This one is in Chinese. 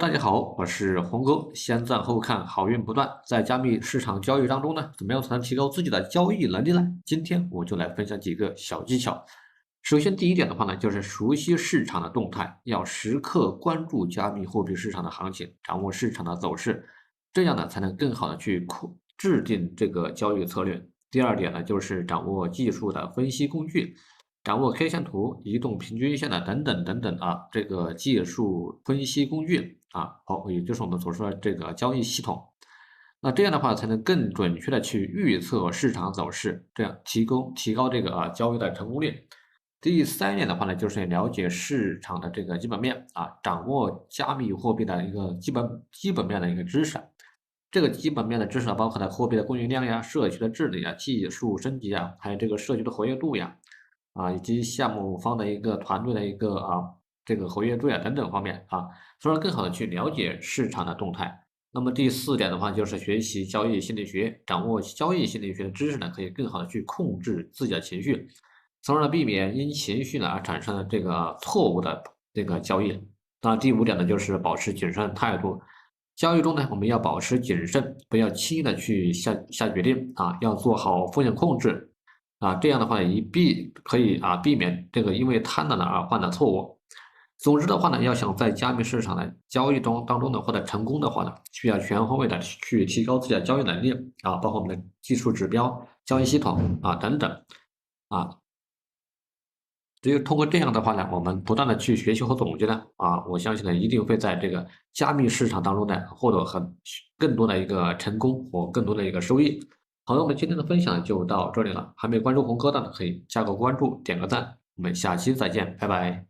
大家好，我是红哥。先赞后看，好运不断。在加密市场交易当中呢，怎么样才能提高自己的交易能力呢？今天我就来分享几个小技巧。首先，第一点的话呢，就是熟悉市场的动态，要时刻关注加密货币市场的行情，掌握市场的走势，这样呢才能更好的去制定这个交易策略。第二点呢，就是掌握技术的分析工具。掌握 K 线图、移动平均线的等等等等啊，这个技术分析工具啊，好，也就是我们所说的这个交易系统。那这样的话，才能更准确的去预测市场走势，这样提高这个交易的成功率。第三点的话呢，就是了解市场的这个基本面啊，掌握加密货币的一个基本面的一个知识。这个基本面的知识呢，包括了货币的供应量呀、社区的治理啊、技术升级啊，还有这个社区的活跃度呀。以及项目方的一个团队的一个这个合约度啊等等方面啊，从而更好的去了解市场的动态。那么第四点的话，就是学习交易心理学，掌握交易心理学的知识呢，可以更好的去控制自己的情绪，从而呢避免因情绪呢而产生的这个错误的这个交易。那第五点呢，就是保持谨慎态度。交易中呢，我们要保持谨慎，不要轻易的去下决定啊，要做好风险控制，这样的话可以避免这个因为贪婪而犯的错误。总之的话呢，要想在加密市场的交易当中呢获得成功的话呢，需要全方位的去提高自己的交易能力包括我们的技术指标、交易系统等等啊。只有通过这样的话呢，我们不断的去学习和总结呢我相信呢一定会在这个加密市场当中呢获得更多的一个成功或更多的一个收益。好的，我们今天的分享就到这里了。还没关注红哥的呢，可以加个关注，点个赞。我们下期再见，拜拜。